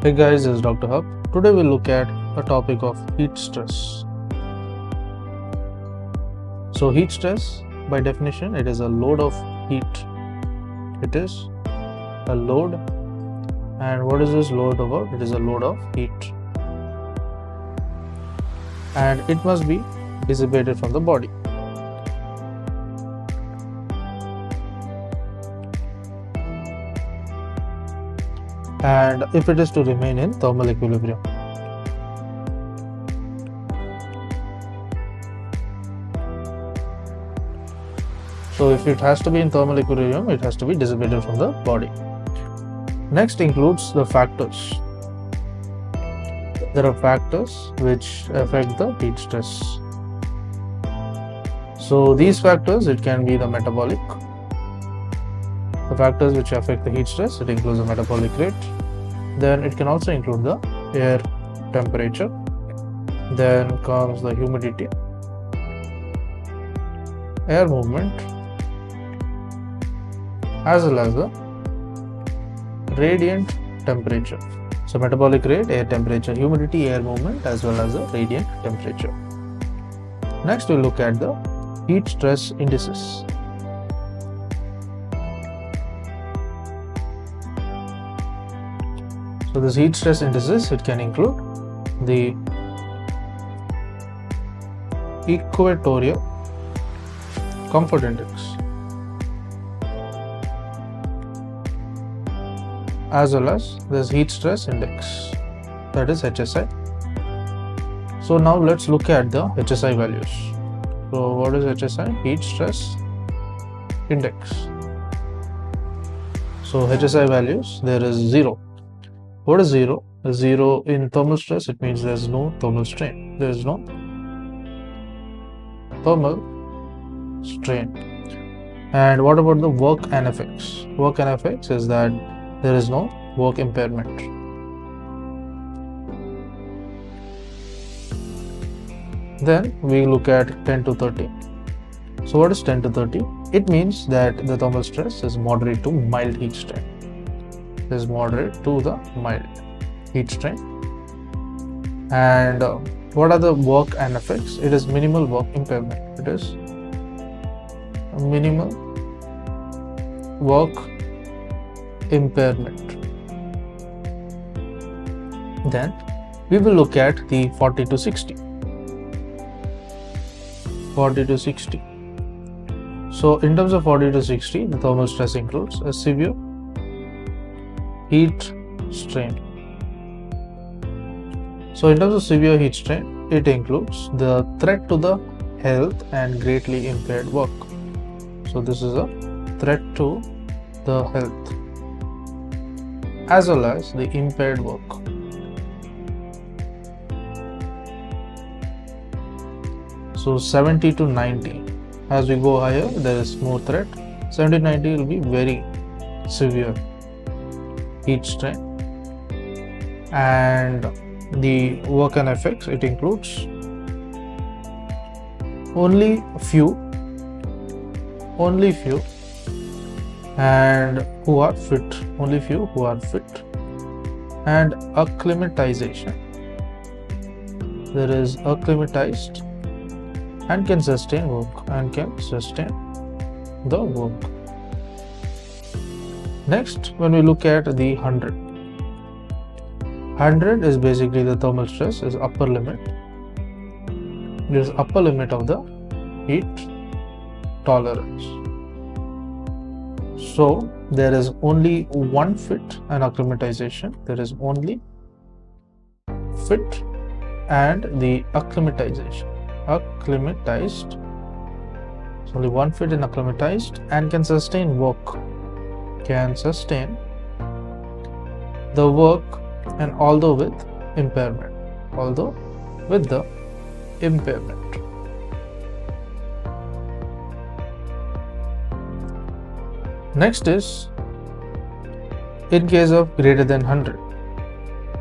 Hey guys, this is Dr. Hub. Today we'll look at a topic of heat stress. So heat stress, by definition, it is a load of heat. It is a load. And what is this load about? It is a load of heat. And it must be dissipated from the body. And if it is to remain in thermal equilibrium. So if it has to be in thermal equilibrium, it has to be dissipated from the body. Next includes the factors. There are factors which affect the heat stress. So these factors, it can be the metabolic. The factors which affect the heat stress, it includes the metabolic rate. Then it can also include the air temperature. Then comes the humidity, air movement, as well as the radiant temperature. So metabolic rate, air temperature, humidity, air movement, as well as the radiant temperature. Next we'll look at the heat stress indices. So this heat stress indices, it can include the equatorial comfort index, as well as this heat stress index, that is HSI. So now let's look at the HSI values. So what is HSI? Heat stress index. So HSI values, there is 0. What is 0? 0 in thermal stress, it means there is no thermal strain. There is no thermal strain. And what about the work NFX? Work NFX is that there is no work impairment. Then we look at 10 to 30. So what is 10 to 30? It means that the thermal stress is moderate to mild heat strain. Is moderate to the mild heat strain. And what are the work NFX? It is minimal work impairment. It is minimal work impairment. Then we will look at the 40 to 60. 40 to 60. So in terms of 40 to 60, the thermal stress includes a severe heat strain. So in terms of severe heat strain, it includes the threat to the health and greatly impaired work. So this is a threat to the health as well as the impaired work. So 70 to 90. As we go higher, there is more threat. 70 to 90 will be very severe heat strain. And the work NFX, it includes only few and who are fit, only few who are fit. And acclimatization, there is acclimatized and can sustain work and can sustain the work. Next, when we look at the 100. 100 is basically the thermal stress is upper limit. This is upper limit of the heat tolerance. So there is only one fit and acclimatization. There is only fit and the acclimatization. Acclimatized. So only one fit and acclimatized and can sustain work. Can sustain the work, and although with impairment. Although with the impairment. Next is in case of greater than 100.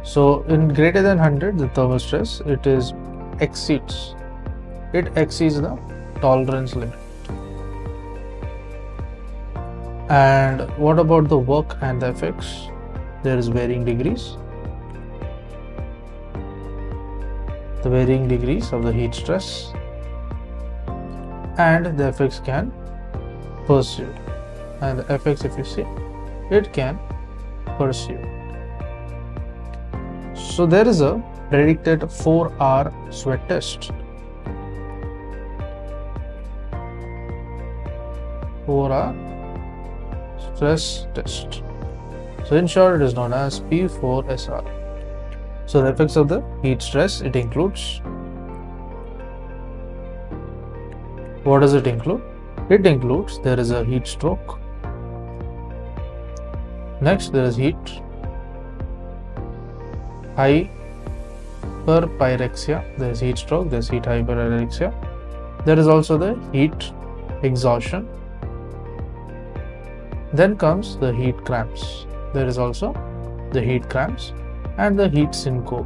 So in greater than 100, the thermal stress, it exceeds the tolerance limit. And what about the work and the effects? There is varying degrees. the varying degrees of the heat stress, and the effects can pursue. And the effects, if you see, it can pursue. So there is a predicted 4-hour sweat test. 4-hour stress test. So in short, it is known as P4SR. So the effects of the heat stress, it includes, what does it include? It includes, there is a heat stroke. Next, there is heat hyperpyrexia. There is heat stroke, there is heat hyperpyrexia. There is also the heat exhaustion. Then comes the heat cramps. There is also the heat cramps and the heat syncope.